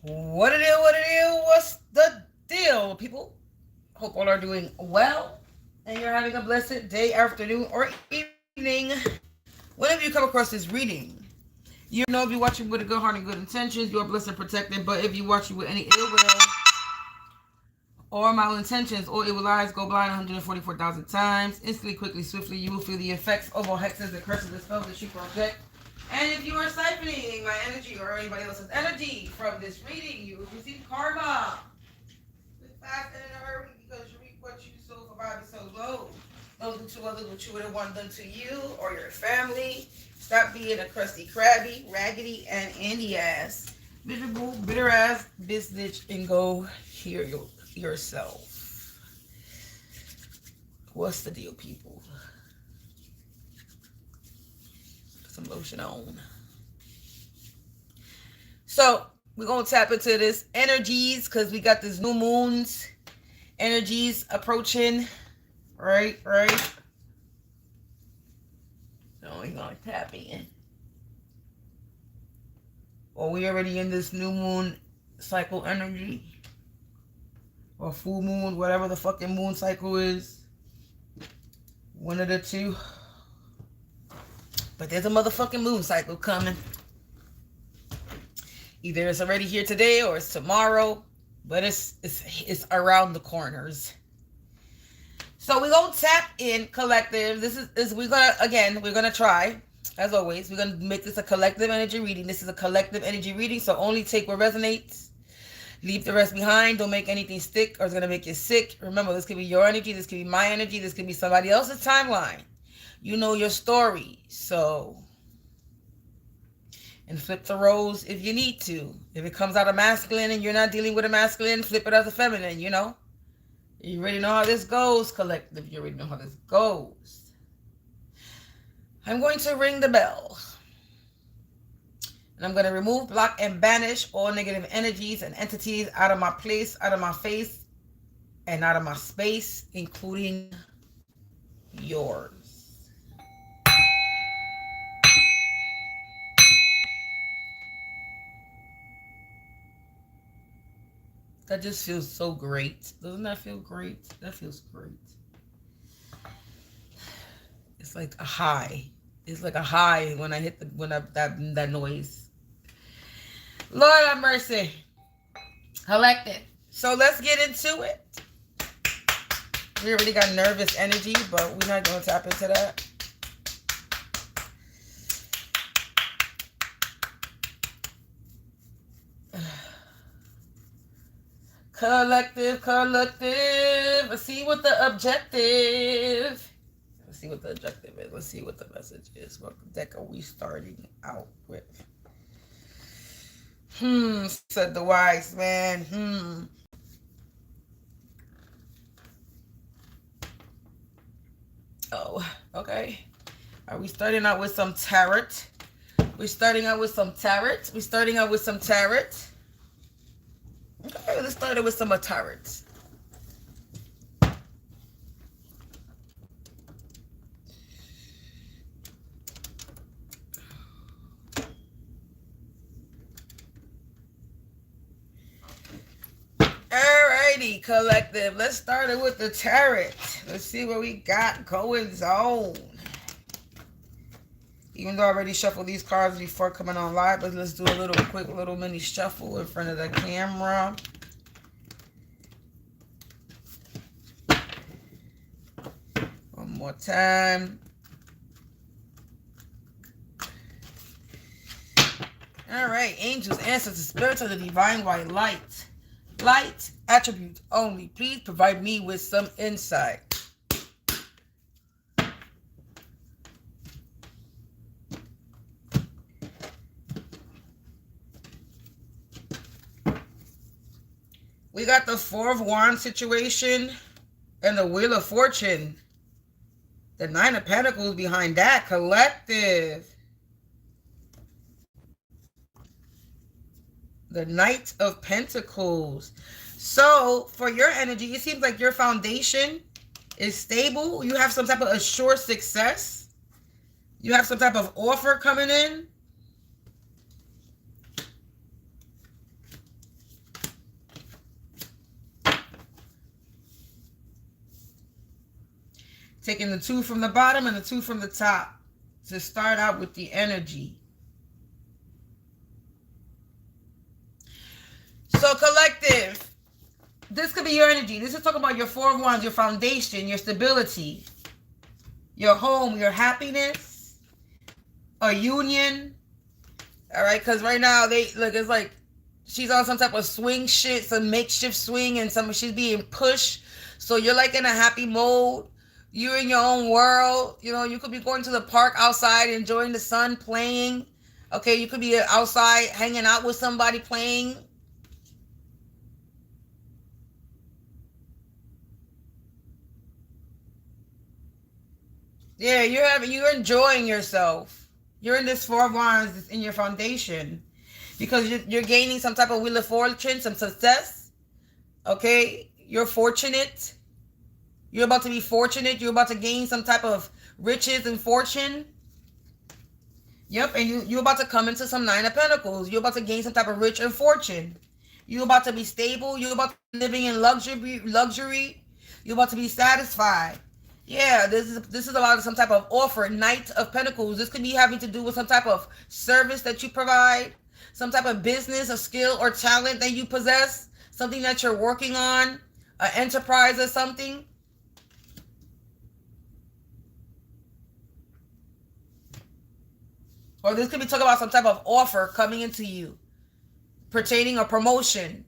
What it is, what it is, what's the deal, people? Hope all are doing well and you're having a blessed day, afternoon, or evening. Whenever you come across this reading, you know if you're watching with a good heart and good intentions, you are blessed and protected. But if you're watching with any ill will or malintentions or evil eyes, go blind 144,000 times. Instantly, quickly, swiftly, you will feel the effects of all hexes and curses and spells that you project. And if you are siphoning my energy or anybody else's energy from this reading, you will receive karma. With fast and in a hurry because you reap what you sow for Bible so low. Don't do to others what you would have wanted done to you or your family. Stop being a crusty, crabby, raggedy, and Andy ass. Miserable, bitter ass bitch and go hear yourself. What's the deal, people? Put some lotion on. So we're gonna tap into this energies because we got this new moon's energies approaching. Right. So we're gonna tap in. Or we already in this new moon cycle energy. Or full moon, whatever the fucking moon cycle is. One of the two. But there's a motherfucking moon cycle coming. Either it's already here today or it's tomorrow. But it's around the corners. So we're gonna tap in collective. This is we're gonna try, as always, we're gonna make this a collective energy reading. This is a collective energy reading, so only take what resonates. Leave the rest behind. Don't make anything stick or it's gonna make you sick. Remember, this could be your energy, this could be my energy, this could be somebody else's timeline. You know your story. So, and flip the roles if you need to. If it comes out of masculine and you're not dealing with a masculine, flip it as a feminine, you know. You already know how this goes, collective. You already know how this goes. I'm going to ring the bell. And I'm going to remove, block, and banish all negative energies and entities out of my place, out of my face, and out of my space, including yours. That just feels so great. Doesn't that feel great? That feels great. It's like a high. It's like a high when I hit that noise. Lord have mercy. Collective. So let's get into it. We already got nervous energy, but we're not going to tap into that. Collective. Let's see what the objective. Let's see what the objective is. Let's see what the message is. What deck are we starting out with? Said the wise man. Oh, okay. Are we starting out with some tarot? We're starting out with some tarot. Okay, let's start with some tarot. Alrighty, collective. Let's start it with the tarot. Let's see what we got going on. Even though I already shuffled these cards before coming on live, but let's do a quick little mini shuffle in front of the camera. One more time. All right, angels, ancestors, spirits of the divine white light. Light attributes only. Please provide me with some insight. We got the Four of Wands situation and the Wheel of Fortune. The Nine of Pentacles behind that. Collective. The Knight of Pentacles. So, for your energy, it seems like your foundation is stable. You have some type of assured success. You have some type of offer coming in. Taking the 2 from the bottom and the 2 from the top to start out with the energy. So collective, this could be your energy. This is talking about your 4 of Wands, your foundation, your stability, your home, your happiness, a union. All right, because right now they look, it's like she's on some type of swing shit, some makeshift swing, and she's being pushed. So you're like in a happy mode. You're in your own world. You know, you could be going to the park outside, enjoying the sun, playing. Okay, you could be outside hanging out with somebody playing. Yeah, you're enjoying yourself. You're in this 4 of Wands in your foundation because you're gaining some type of wheel of fortune, some success. Okay, you're fortunate. You're about to be fortunate. You're about to gain some type of riches and fortune. Yep, and you're about to come into some 9 of Pentacles. You're about to gain some type of rich and fortune. You're about to be stable. You're about to be living in luxury. You're about to be satisfied. Yeah, this is about some type of offer. Knight of Pentacles. This could be having to do with some type of service that you provide, some type of business, a skill or talent that you possess, something that you're working on, an enterprise or something. Or this could be talking about some type of offer coming into you, pertaining a promotion.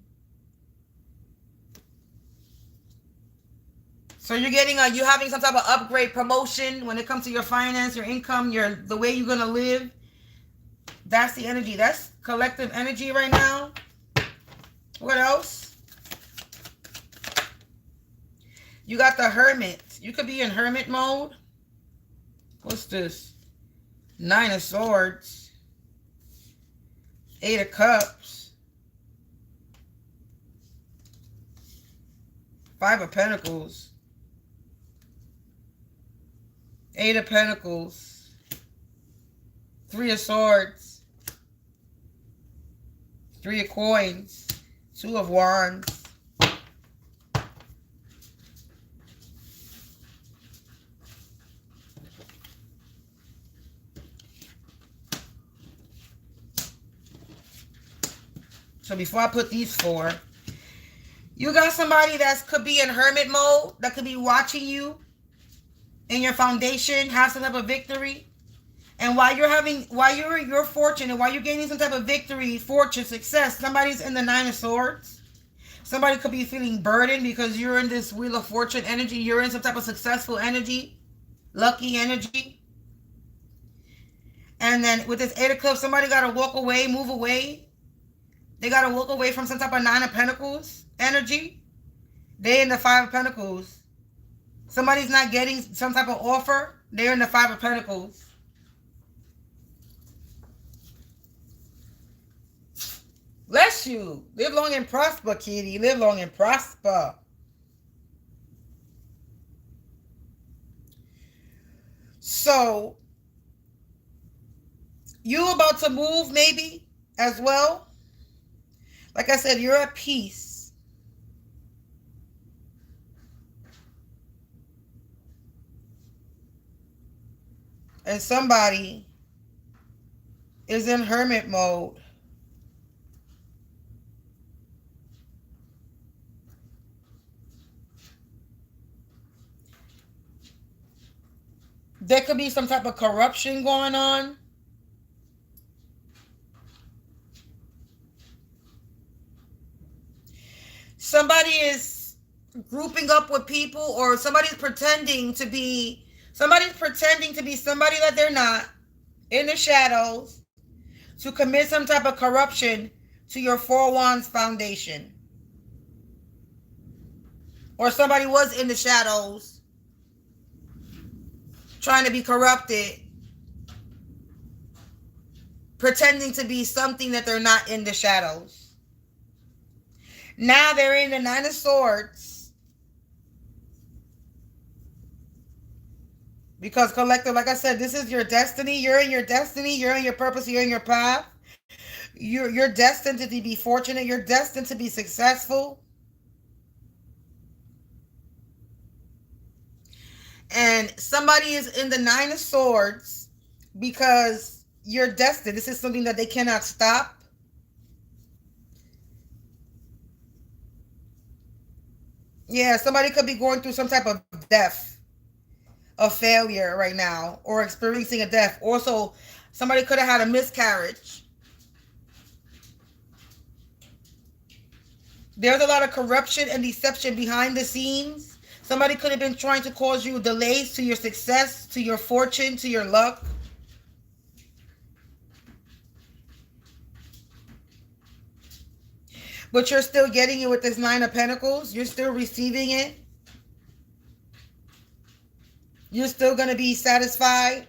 So you're having some type of upgrade, promotion when it comes to your finance, your income, the way you're gonna live. That's the energy. That's collective energy right now. What else? You got the Hermit. You could be in Hermit mode. What's this? 9 of Swords. 8 of Cups. 5 of Pentacles. 8 of Pentacles. 3 of Swords. 3 of Coins. 2 of Wands. So before I put these 4, you got somebody that could be in hermit mode, that could be watching you in your foundation, have some type of victory. And while you're in your fortune and while you're gaining some type of victory, fortune, success, somebody's in the 9 of Swords. Somebody could be feeling burdened because you're in this Wheel of Fortune energy. You're in some type of successful energy, lucky energy. And then with this 8 of Cups, somebody got to walk away, move away. They got to walk away from some type of 9 of Pentacles energy. They in the 5 of Pentacles. Somebody's not getting some type of offer. They're in the 5 of Pentacles. Bless you. Live long and prosper, kitty. Live long and prosper. So, you about to move maybe as well. Like I said, you're at peace. And somebody is in hermit mode. There could be some type of corruption going on. Somebody is grouping up with people, or somebody's pretending to be somebody that they're not, in the shadows, to commit some type of corruption to your 4 Wands foundation. Or somebody was in the shadows trying to be corrupted, pretending to be something that they're not in the shadows. Now they're in the 9 of Swords. Because collective, like I said, this is your destiny. You're in your destiny. You're in your purpose. You're in your path. You're destined to be fortunate. You're destined to be successful. And somebody is in the Nine of Swords because you're destined. This is something that they cannot stop. Yeah, somebody could be going through some type of death, of failure right now, or experiencing a death. Also, somebody could have had a miscarriage. There's a lot of corruption and deception behind the scenes. Somebody could have been trying to cause you delays to your success, to your fortune, to your luck. But you're still getting it with this Nine of Pentacles. You're still receiving it. You're still going to be satisfied.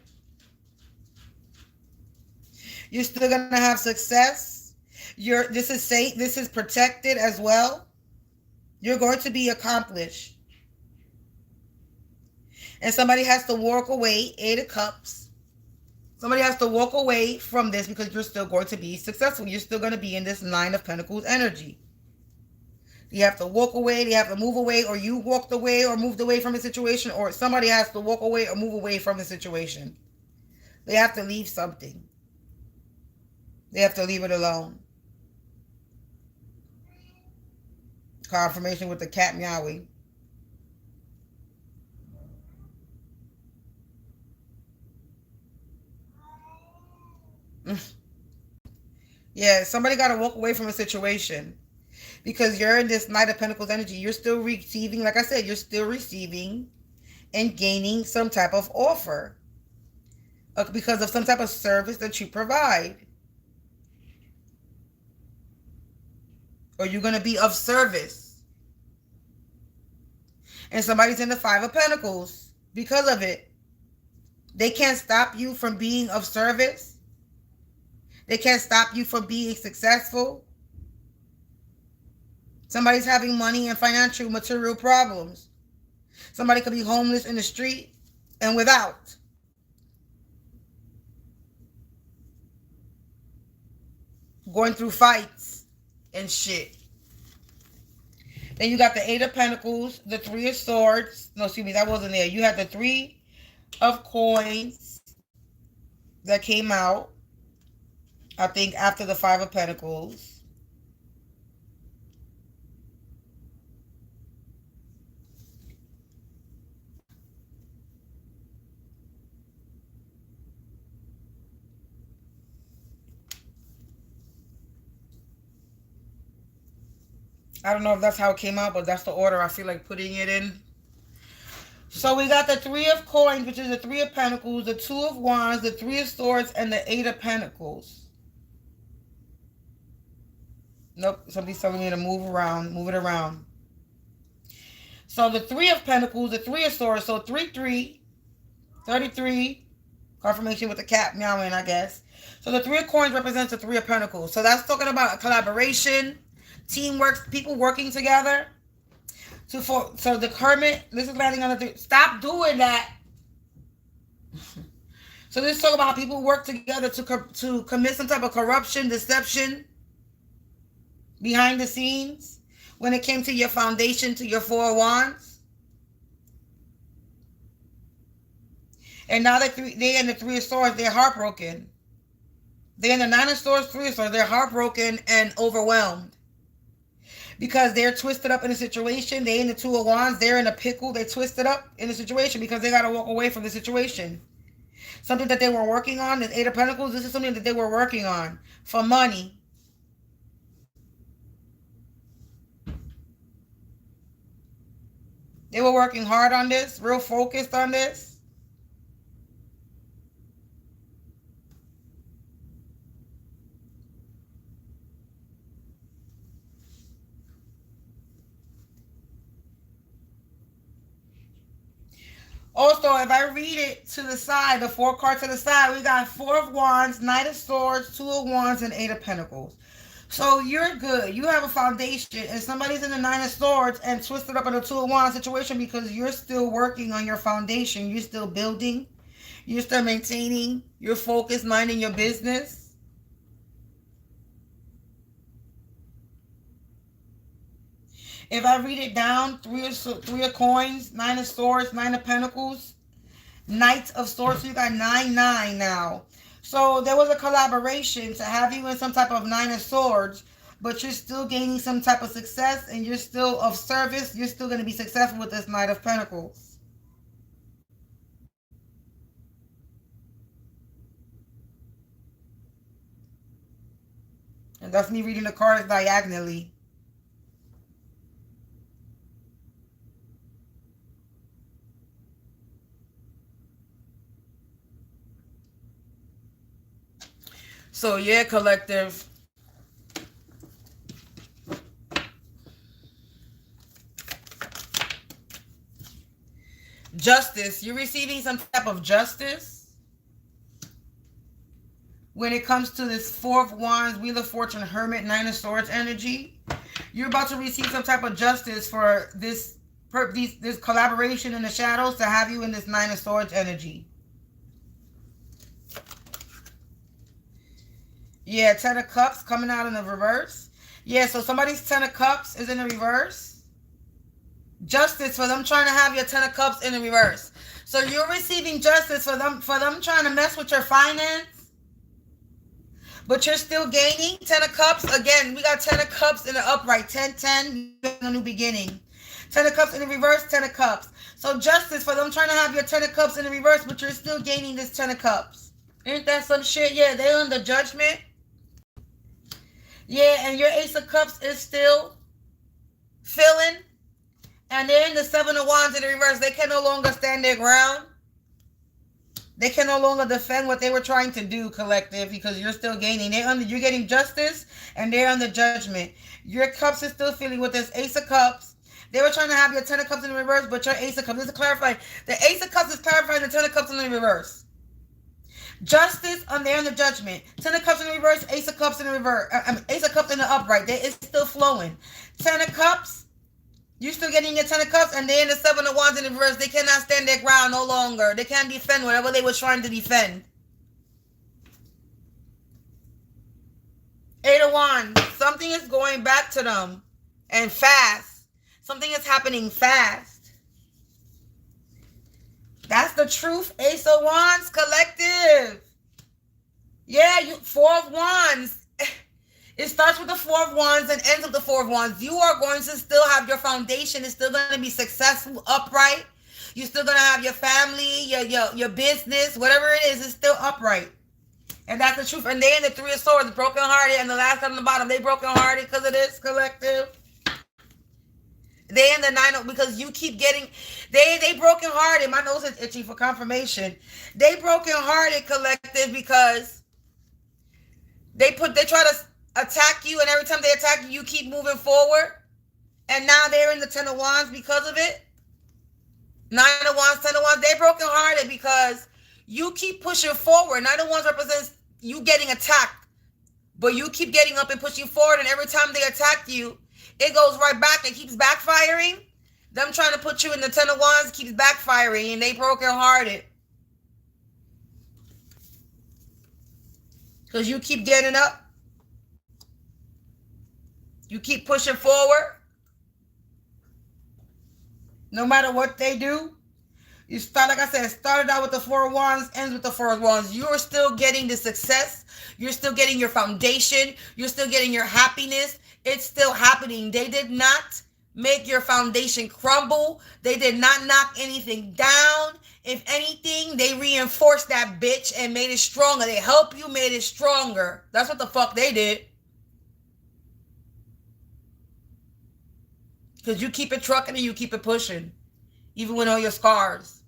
You're still going to have success. This is safe. This is protected as well. You're going to be accomplished. And somebody has to walk away. Eight of Cups. Somebody has to walk away from this because you're still going to be successful. You're still going to be in this Nine of Pentacles energy. You have to walk away, they have to move away, or you walked away or moved away from a situation, or somebody has to walk away or move away from the situation. They have to leave something. They have to leave it alone. Confirmation with the cat meowing. Yeah, somebody got to walk away from a situation. Because you're in this Knight of Pentacles energy. You're still receiving, like I said, you're still receiving and gaining some type of offer. Because of some type of service that you provide. Or you're going to be of service. And somebody's in the Five of Pentacles. Because of it. They can't stop you from being of service. They can't stop you from being successful. Somebody's having money and financial material problems. Somebody could be homeless in the street and without. Going through fights and shit. Then you got the Eight of Pentacles, the Three of Swords. No, excuse me, that wasn't there. You had the Three of Coins that came out, I think, after the Five of Pentacles. I don't know if that's how it came out, but that's the order I feel like putting it in. So we got the Three of Coins, which is the Three of Pentacles, the Two of Wands, the Three of Swords, and the Eight of Pentacles. Nope, somebody's telling me to move it around. So the Three of Pentacles, the Three of Swords, so 3-3, 33, confirmation with the cat meowing, I guess. So the Three of Coins represents the Three of Pentacles. So that's talking about a collaboration, teamwork, people working together. So the Karmic, this is landing on the three. Stop doing that. So this is talking about how people work together to commit some type of corruption, deception behind the scenes when it came to your foundation, to your Four of Wands. And now they in the Three of Swords, they're heartbroken. They're in the Nine of Swords, Three of Swords, they're heartbroken and overwhelmed. Because they're twisted up in a situation. They in the Two of Wands. They're in a pickle. They're twisted up in a situation because they got to walk away from the situation. Something that they were working on. The Eight of Pentacles. This is something that they were working on. For money. They were working hard on this. Real focused on this. Also, if I read it to the side, the four cards to the side, we got Four of Wands, Knight of Swords, Two of Wands, and Eight of Pentacles. So you're good. You have a foundation, and somebody's in the Nine of Swords and twisted up in a Two of Wands situation because you're still working on your foundation. You're still building. You're still maintaining. You're focused, minding your business. If I read it down, three of coins, 9 of swords, 9 of pentacles, Knight of Swords. So you got 9-9 now. So there was a collaboration to have you in some type of 9 of Swords, but you're still gaining some type of success and you're still of service. You're still going to be successful with this Knight of Pentacles. And that's me reading the cards diagonally. So yeah, collective. Justice. You're receiving some type of justice. When it comes to this 4 of Wands, Wheel of Fortune, Hermit, 9 of Swords energy, you're about to receive some type of justice for this collaboration in the shadows to have you in this 9 of Swords energy. Yeah, 10 of Cups coming out in the reverse. Yeah, so somebody's 10 of Cups is in the reverse. Justice for them trying to have your 10 of Cups in the reverse. So you're receiving justice for them trying to mess with your finance. But you're still gaining 10 of Cups. Again, we got 10 of Cups in the upright. 10-10, a new beginning. 10 of Cups in the reverse, 10 of Cups. So justice for them trying to have your 10 of Cups in the reverse, but you're still gaining this 10 of Cups. Ain't that some shit? Yeah, they're under judgment. Yeah, and your Ace of Cups is still filling. And they're in the 7 of Wands in the reverse. They can no longer stand their ground. They can no longer defend what they were trying to do, collective, because you're still gaining. You're getting justice, and they're under judgment. Your Cups is still filling with this Ace of Cups. They were trying to have your 10 of Cups in the reverse, but your Ace of Cups. This is clarifying. The Ace of Cups is clarifying the 10 of Cups in the reverse. Justice, they're in the judgment. 10 of Cups in the reverse, Ace of Cups in the reverse. Ace of Cups in the upright. It's still flowing. 10 of Cups, you're still getting your 10 of Cups, and they're in the 7 of Wands in the reverse. They cannot stand their ground no longer. They can't defend whatever they were trying to defend. 8 of Wands. Something is going back to them. And fast. Something is happening fast. That's the truth. Ace of Wands, collective. Yeah, 4 of Wands. It starts with the 4 of Wands and ends with the 4 of Wands. You are going to still have your foundation. It's still going to be successful, upright. You're still going to have your family, your business, whatever it is, it's still upright. And that's the truth. And they in the 3 of Swords, broken hearted, and the last on the bottom, they broken hearted because of this, collective. They in the 9 of, because you keep getting, they broken hearted. My nose is itchy for confirmation. They broken hearted, collective, because they try to attack you, and every time they attack you, you keep moving forward. And now they're in the 10 of Wands because of it. 9 of Wands, 10 of Wands, they broken hearted because you keep pushing forward. 9 of Wands represents you getting attacked, but you keep getting up and pushing forward, and every time they attack you, it goes right back and keeps backfiring. Them trying to put you in the 10 of Wands keeps backfiring, and they broken hearted. Because you keep getting up. You keep pushing forward. No matter what they do. You start, like I said, started out with the 4 of Wands, ends with the 4 of Wands. You're still getting the success. You're still getting your foundation. You're still getting your happiness. It's still happening. They did not make your foundation crumble. They did not knock anything down. If anything, they reinforced that bitch and made it stronger. They helped you, made it stronger. That's what the fuck they did. Because you keep it trucking and you keep it pushing. Even with all your scars.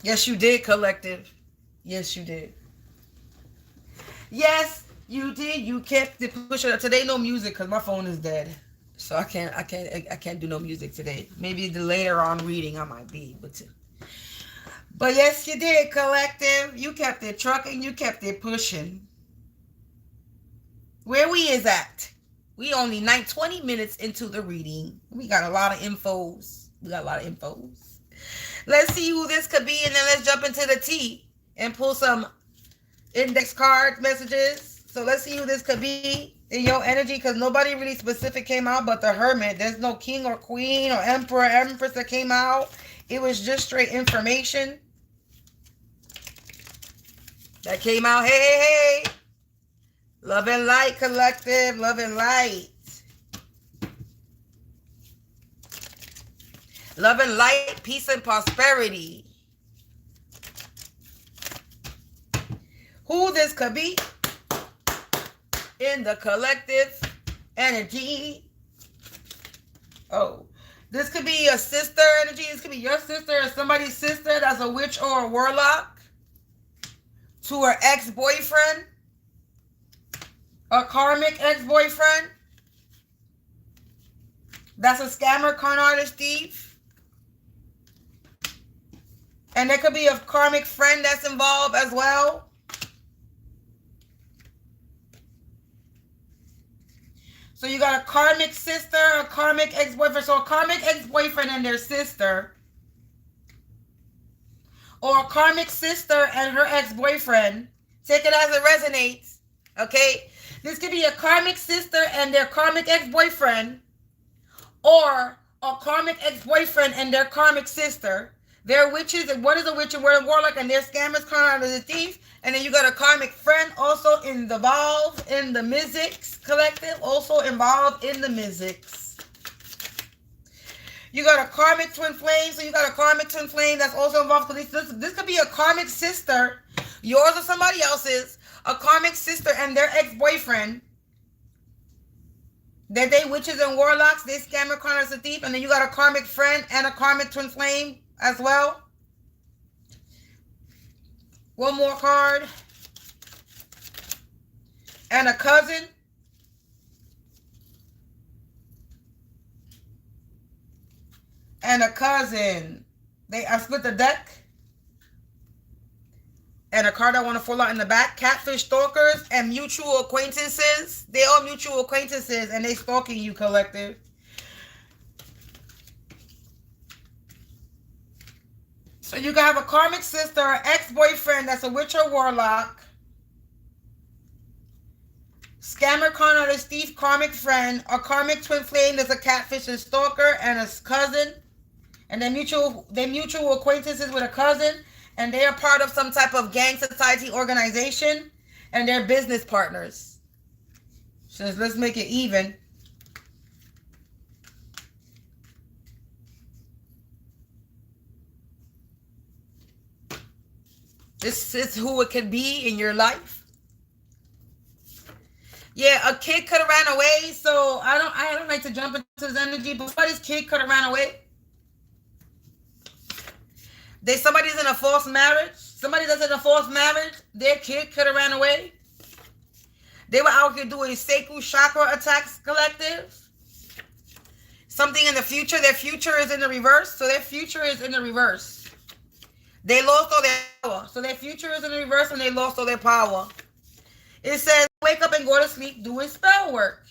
Yes, you did, collective. Yes, you did. Yes, you did. You kept it pushing. Today, no music because my phone is dead. So I can't do no music today. Maybe the later on reading I might be able to. But yes, you did, collective. You kept it trucking. You kept it pushing. Where we is at? We only 20 minutes into the reading. We got a lot of infos. Let's see who this could be, and then let's jump into the tea and pull some index card messages. So let's see who this could be in your energy, because nobody really specific came out but the Hermit. There's no king or queen or emperor, empress that came out. It was just straight information that came out. Hey, hey, hey. Love and light, collective. Love and light. Love and light, peace and prosperity. Who this could be in the collective energy. Oh, this could be a sister energy. This could be your sister or somebody's sister that's a witch or a warlock. To her ex-boyfriend. A karmic ex-boyfriend. That's a scammer, con artist, thief. And there could be a karmic friend that's involved as well. So you got a karmic sister, a karmic ex-boyfriend. So a karmic ex-boyfriend and their sister. Or a karmic sister and her ex-boyfriend. Take it as it resonates. Okay? This could be a karmic sister and their karmic ex-boyfriend. Or a karmic ex-boyfriend and their karmic sister. They're witches, and what is a witch and what a warlock, and they're scammers, con artists, thieves. And then you got a karmic friend also involved in the Mz.Katz collective, also involved in the Mz.Katz. You got a karmic twin flame, so you got a karmic twin flame that's also involved. This could be a karmic sister, yours or somebody else's, a karmic sister and their ex-boyfriend. That they witches and warlocks, they scammer, con artists, and thief. And then you got a karmic friend and a karmic twin flame as well. One more card. And a cousin. And a cousin. I split the deck. And a card I want to fall out in the back. Catfish stalkers and mutual acquaintances. They all mutual acquaintances and they stalking you, collective. So you can have a karmic sister, an ex-boyfriend that's a witch or warlock. Scammer, con artist, thief, karmic friend, a karmic twin flame that's a catfish and stalker, and a cousin. And they're mutual acquaintances with a cousin. And they are part of some type of gang society organization. And they're business partners. So let's make it even. This is who it could be in your life. Yeah, a kid could have ran away. So I don't like to jump into this energy, but somebody's kid could have ran away. Somebody's in a false marriage. Somebody that's in a false marriage, their kid could have ran away. They were out here doing Seku chakra attacks, collective. Something in the future. Their future is in the reverse. So their future is in the reverse. They lost all their power. So their future is in the reverse and they lost all their power. It says, wake up and go to sleep doing spell work.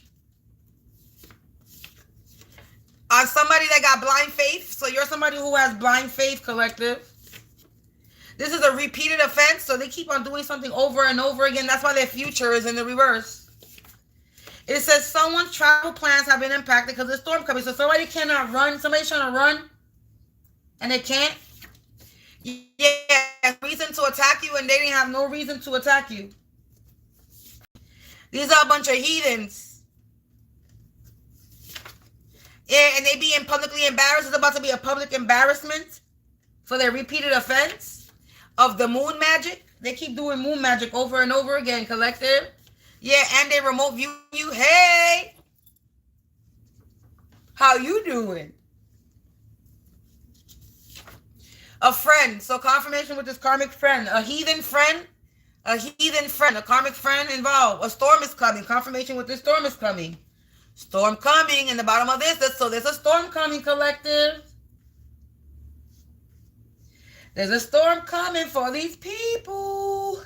On somebody that got blind faith. So you're somebody who has blind faith, collective. This is a repeated offense. So they keep on doing something over and over again. That's why their future is in the reverse. It says someone's travel plans have been impacted because of the storm coming. So somebody cannot run. Somebody's trying to run and they can't. Yeah, reason to attack you and they didn't have no reason to attack you. These are a bunch of heathens. Yeah, and they being publicly embarrassed. It's about to be a public embarrassment for their repeated offense of the moon magic. They keep doing moon magic over and over again, collective. Yeah, and they remote view you. Hey, how you doing? A friend. So confirmation with this karmic friend. A heathen friend. A heathen friend. A karmic friend involved. A storm is coming. Confirmation with this storm is coming. Storm coming in the bottom of this. So there's a storm coming, collective. There's a storm coming for these people.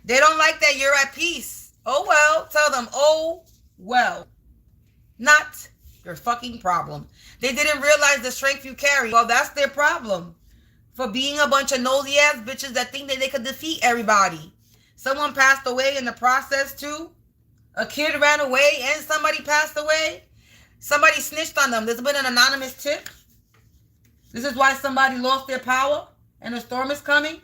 They don't like that you're at peace. Oh well. Tell them, oh well. Not your fucking problem. They didn't realize the strength you carry. Well, that's their problem. for being a bunch of nosy ass bitches that think that they could defeat everybody. Someone passed away in the process too. A kid ran away and somebody passed away. Somebody snitched on them. There's been an anonymous tip. This is why somebody lost their power and a storm is coming.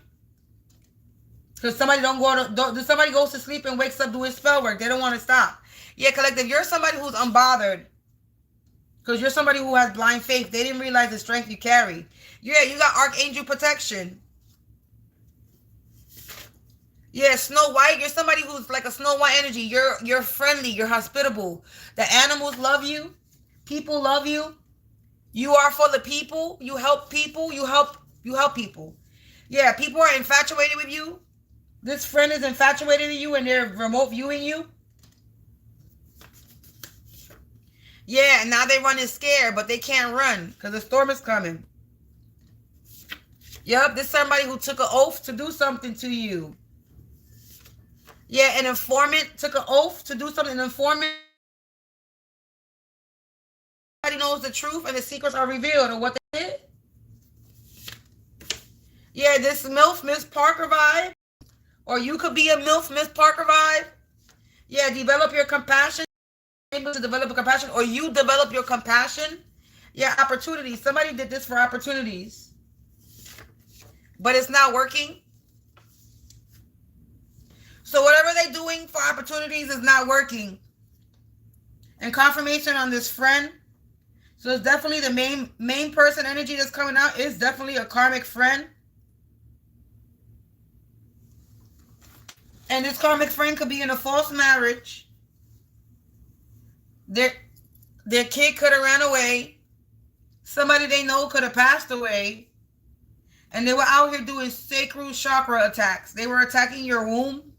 Because somebody somebody goes to sleep and wakes up doing spell work. They don't want to stop. Yeah, collective, you're somebody who's unbothered. Because you're somebody who has blind faith. They didn't realize the strength you carry. Yeah, you got archangel protection. Yeah, Snow White, you're somebody who's like a Snow White energy. You're friendly, you're hospitable. The animals love you. People love you. You are for the people. You help people. You help people. Yeah, people are infatuated with you. This friend is infatuated with you and they're remote viewing you. Yeah, and now they're running scared, but they can't run because the storm is coming. Yup, this is somebody who took an oath to do something to you. Yeah, an informant took an oath to do something. An informant knows the truth and the secrets are revealed of what they did. Yeah, this MILF, Miss Parker vibe. Or you could be a MILF, Miss Parker vibe. Yeah, develop your compassion. Able to develop a compassion. Or you develop your compassion. Yeah, opportunities. Somebody did this for opportunities. But it's not working. So whatever they're doing for opportunities is not working. And confirmation on this friend. So it's definitely the main person energy that's coming out is definitely a karmic friend. And this karmic friend could be in a false marriage. Their kid could have ran away. Somebody they know could have passed away. And they were out here doing sacral chakra attacks. They were attacking your womb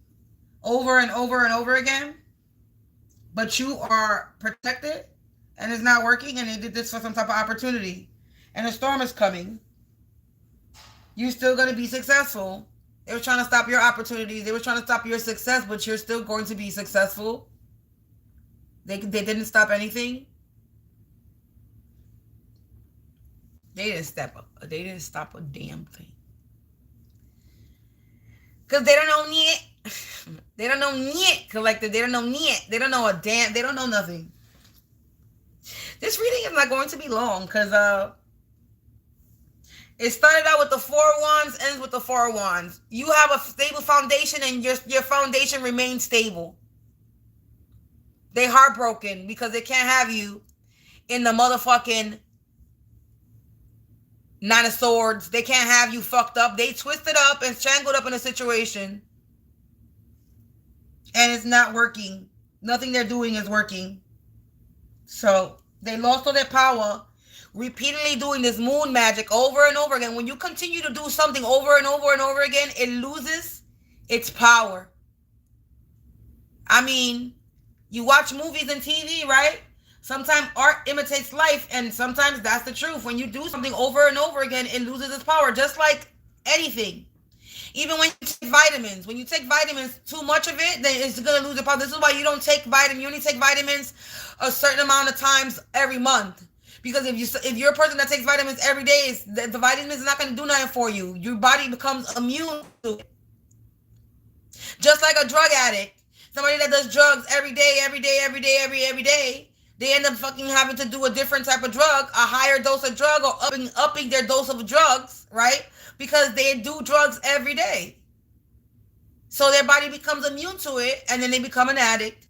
over and over and over again. But you are protected. And it's not working. And they did this for some type of opportunity. And a storm is coming. You're still going to be successful. They were trying to stop your opportunities. They were trying to stop your success, but you're still going to be successful. They didn't stop anything. They didn't stop a damn thing. Because they don't know yet. They don't know yet, collective. They don't know yet. They don't know a damn. They don't know nothing. This reading is not going to be long because it started out with the Four of Wands, ends with the Four of Wands. You have a stable foundation and your foundation remains stable. They heartbroken because they can't have you in the motherfucking Nine of Swords. They can't have you fucked up. They twisted up and strangled up in a situation. And it's not working. Nothing they're doing is working. So they lost all their power. Repeatedly doing this moon magic over and over again. When you continue to do something over and over and over again, it loses its power. I mean, you watch movies and TV, right? Sometimes art imitates life, and sometimes that's the truth. When you do something over and over again, it loses its power, just like anything. Even when you take vitamins. When you take vitamins, too much of it, then it's going to lose its power. This is why you don't take vitamins. You only take vitamins a certain amount of times every month. Because if you're a person that takes vitamins every day, the vitamins is not going to do nothing for you. Your body becomes immune to it. Just like a drug addict. Somebody that does drugs every day, every day, they end up fucking having to do a different type of drug, a higher dose of drug, or upping their dose of drugs, right? Because they do drugs every day. So their body becomes immune to it, and then they become an addict.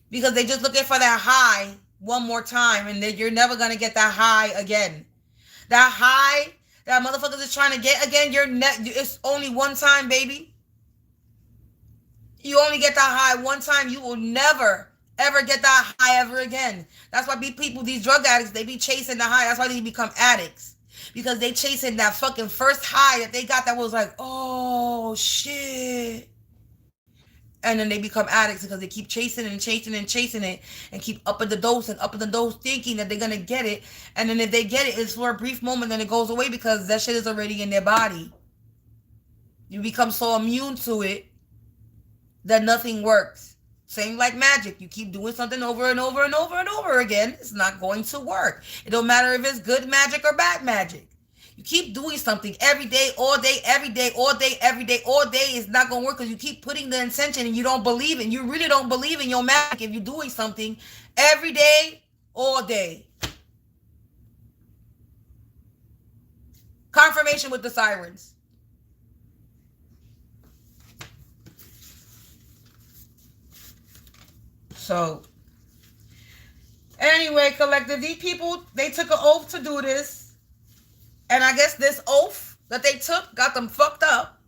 Because they're just looking for that high one more time, and then you're never going to get that high again. That high that motherfuckers is trying to get again, it's only one time, baby. You only get that high one time. You will never, ever get that high ever again. That's why these drug addicts, they be chasing the high. That's why they become addicts. Because they chasing that fucking first high that they got that was like, oh, shit. And then they become addicts because they keep chasing and chasing and chasing it and keep upping the dose and upping the dose thinking that they're going to get it. And then if they get it, it's for a brief moment, then it goes away because that shit is already in their body. You become so immune to it that nothing works. Same like magic. You keep doing something over and over and over and over again. It's not going to work. It don't matter if it's good magic or bad magic. You keep doing something every day, all day, every day, all day, every day, all day is not going to work because you keep putting the intention and you don't believe it. You really don't believe in your magic if you're doing something every day, all day. Confirmation with the sirens. So, anyway, collective, these people, they took an oath to do this. And I guess this oath that they took got them fucked up.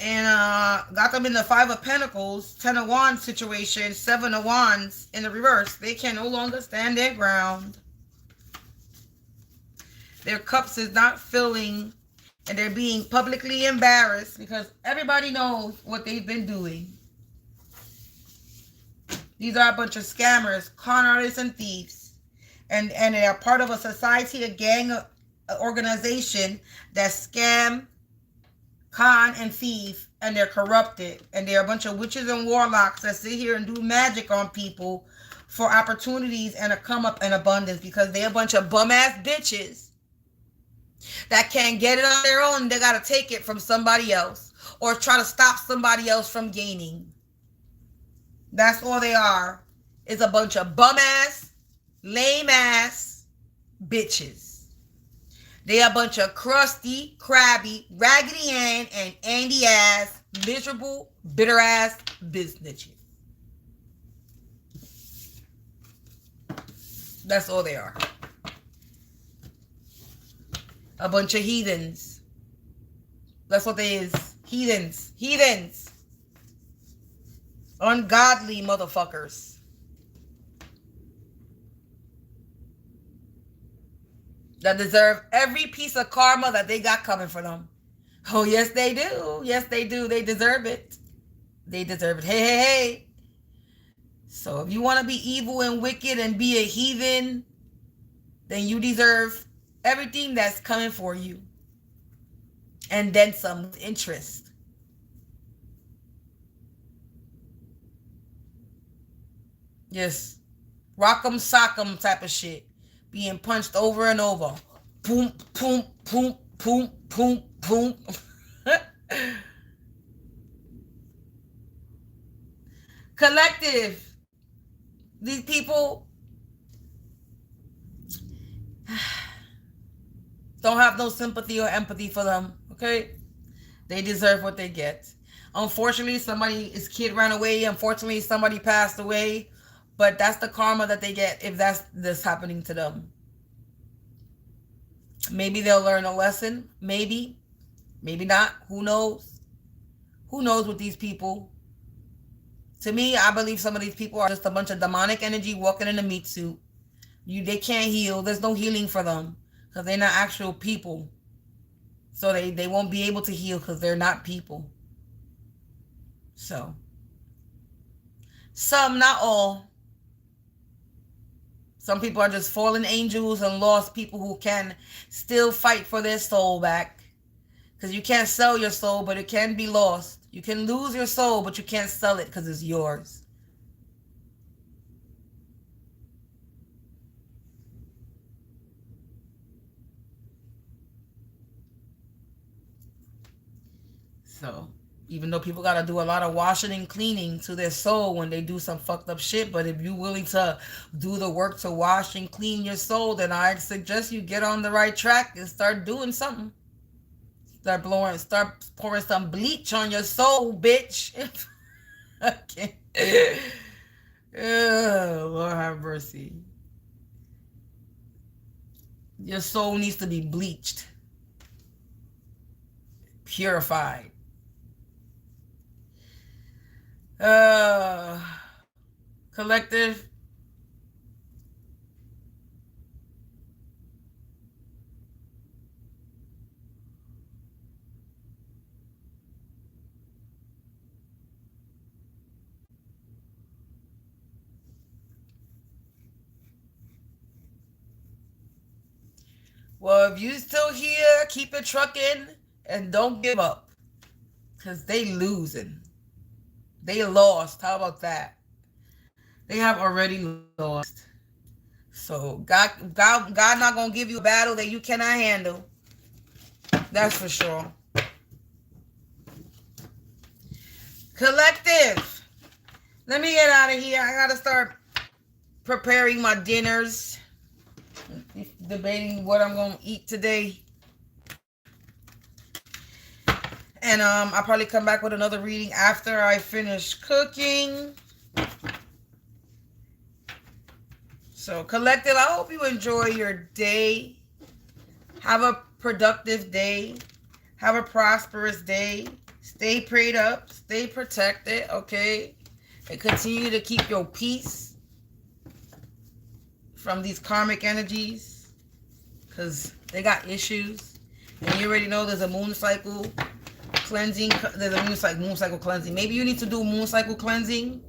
And got them in the 5 of Pentacles, 10 of Wands situation, 7 of Wands in the reverse. They can no longer stand their ground. Their cups is not filling, and they're being publicly embarrassed because everybody knows what they've been doing. These are a bunch of scammers, con artists, and thieves. And they are part of a society, a gang, an organization that scam, con, and thief, and they're corrupted. And they're a bunch of witches and warlocks that sit here and do magic on people for opportunities and a come up in abundance because they're a bunch of bum-ass bitches that can't get it on their own. They got to take it from somebody else or try to stop somebody else from gaining. That's all they are. It's a bunch of bum-ass, lame-ass bitches. They are a bunch of crusty, crabby, raggedy Ann and Andy-ass, miserable, bitter-ass bitches. That's all they are. A bunch of heathens. That's what they is. Heathens. Heathens. Ungodly motherfuckers. That deserve every piece of karma that they got coming for them. Oh, yes, they do. Yes, they do. They deserve it. They deserve it. Hey, hey, hey. So if you want to be evil and wicked and be a heathen, then you deserve everything that's coming for you. And then some with interest. Yes. Rock'em sock'em type of shit. Being punched over and over. Boom, boom, boom, boom, boom, boom. Collective. These people don't have no sympathy or empathy for them, okay? They deserve what they get. Unfortunately, somebody's kid ran away. Unfortunately, somebody passed away. But that's the karma that they get if that's this happening to them. Maybe they'll learn a lesson. Maybe. Maybe not. Who knows? Who knows with these people? To me, I believe some of these people are just a bunch of demonic energy walking in a meat suit. They can't heal. There's no healing for them because they're not actual people. So they won't be able to heal because they're not people. So, some, not all. Some people are just fallen angels and lost people who can still fight for their soul back. Because you can't sell your soul, but it can be lost. You can lose your soul, but you can't sell it because it's yours. So, even though people got to do a lot of washing and cleaning to their soul when they do some fucked up shit, but if you're willing to do the work to wash and clean your soul, then I suggest you get on the right track and start doing something. Start pouring some bleach on your soul, bitch. Okay. Oh, Lord have mercy. Your soul needs to be bleached. Purified. Collective. Well, if you still here, keep it trucking and don't give up. Because they losing. They lost. How about that? They have already lost. So God not gonna give you a battle that you cannot handle. That's for sure. Collective. Let me get out of here. I gotta start preparing my dinners. Debating what I'm gonna eat today. And I'll probably come back with another reading after I finish cooking. So, collective, I hope you enjoy your day. Have a productive day. Have a prosperous day. Stay prayed up. Stay protected, okay? And continue to keep your peace from these karmic energies, because they got issues. And you already know there's a moon cycle cleansing. There's a moon cycle cleansing. Maybe you need to do moon cycle cleansing.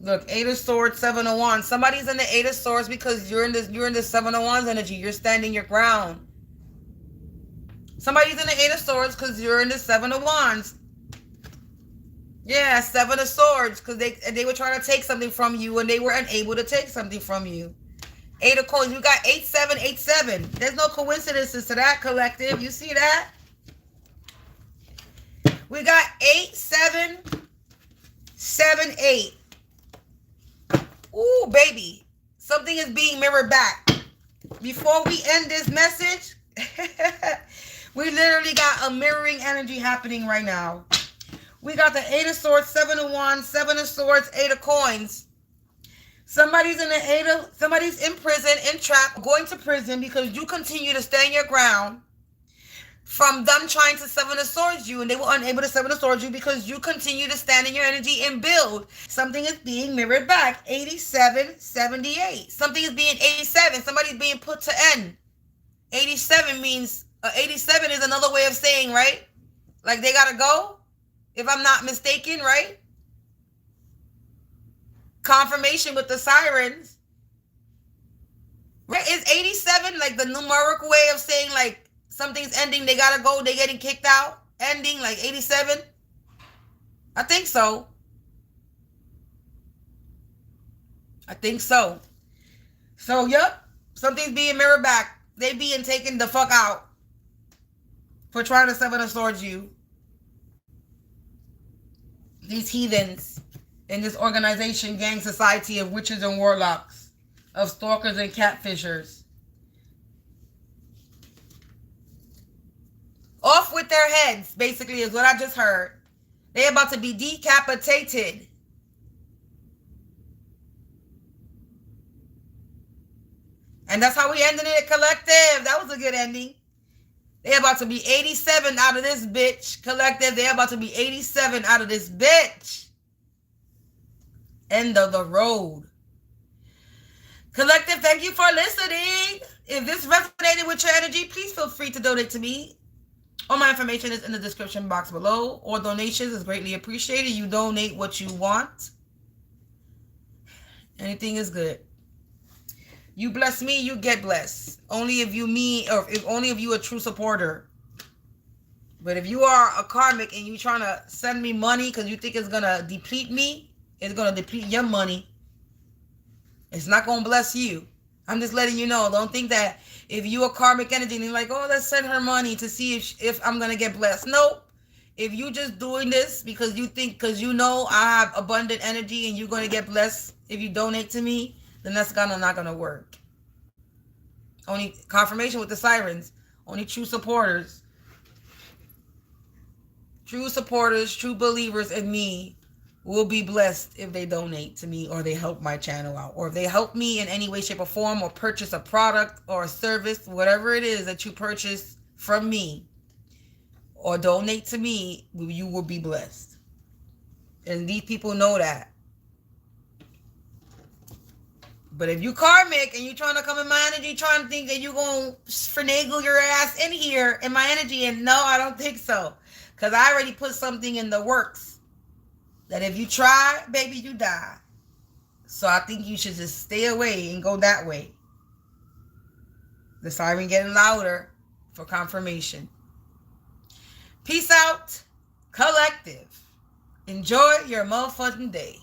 Look, Eight of Swords, Seven of Wands. Somebody's in the Eight of Swords because you're in the Seven of Wands energy. You're standing your ground. Somebody's in the Eight of Swords because you're in the Seven of Wands. Yeah, Seven of Swords, because they were trying to take something from you and they were unable to take something from you. Eight of Coins. You got 8787. There's no coincidences to that, collective. You see that? We got 8778. Ooh, baby. Something is being mirrored back. Before we end this message, we literally got a mirroring energy happening right now. We got the Eight of Swords, Seven of Wands, Seven of Swords, Eight of Coins. Somebody's in somebody's in prison, in trap, going to prison because you continue to stand your ground from them trying to Seven of Swords you, and they were unable to Seven of Swords you because you continue to stand in your energy and build. Something is being mirrored back. 8778. Something is being 87. Somebody's being put to end. 87 means 87 is another way of saying, right? Like they gotta go, if I'm not mistaken, right? Confirmation with the sirens. Right? Is 87 like the numeric way of saying like something's ending, they gotta go, they getting kicked out, ending, like 87? I think so. So, yep. Something's being mirrored back. They being taken the fuck out for trying to Seven of Swords you. These heathens in this organization, gang society of witches and warlocks, of stalkers and catfishers. Off with their heads, basically, is what I just heard. They're about to be decapitated. And that's how we ended it, collective. That was a good ending. They're about to be 87 out of this bitch, collective. They're about to be 87 out of this bitch. End of the road. Collective, thank you for listening. If this resonated with your energy, please feel free to donate to me. All my information is in the description box below. All donations is greatly appreciated. You donate what you want. Anything is good. You bless me, you get blessed. Only if only if you a true supporter. But if you are a karmic and you trying to send me money because you think it's gonna deplete me, it's gonna deplete your money. It's not gonna bless you. I'm just letting you know. Don't think that if you a karmic energy and you're like, oh, let's send her money to see if I'm gonna get blessed. Nope. If you just doing this because you know I have abundant energy and you're gonna get blessed if you donate to me, then that's not gonna work. Only confirmation with the sirens. Only true supporters. True supporters, true believers in me will be blessed if they donate to me or they help my channel out. Or if they help me in any way, shape, or form or purchase a product or a service, whatever it is that you purchase from me or donate to me, you will be blessed. And these people know that. But if you karmic and you trying to come in my energy, trying to think that you're going to finagle your ass in here in my energy, and no, I don't think so. Because I already put something in the works that if you try, baby, you die. So I think you should just stay away and go that way. The siren getting louder for confirmation. Peace out, collective. Enjoy your motherfucking day.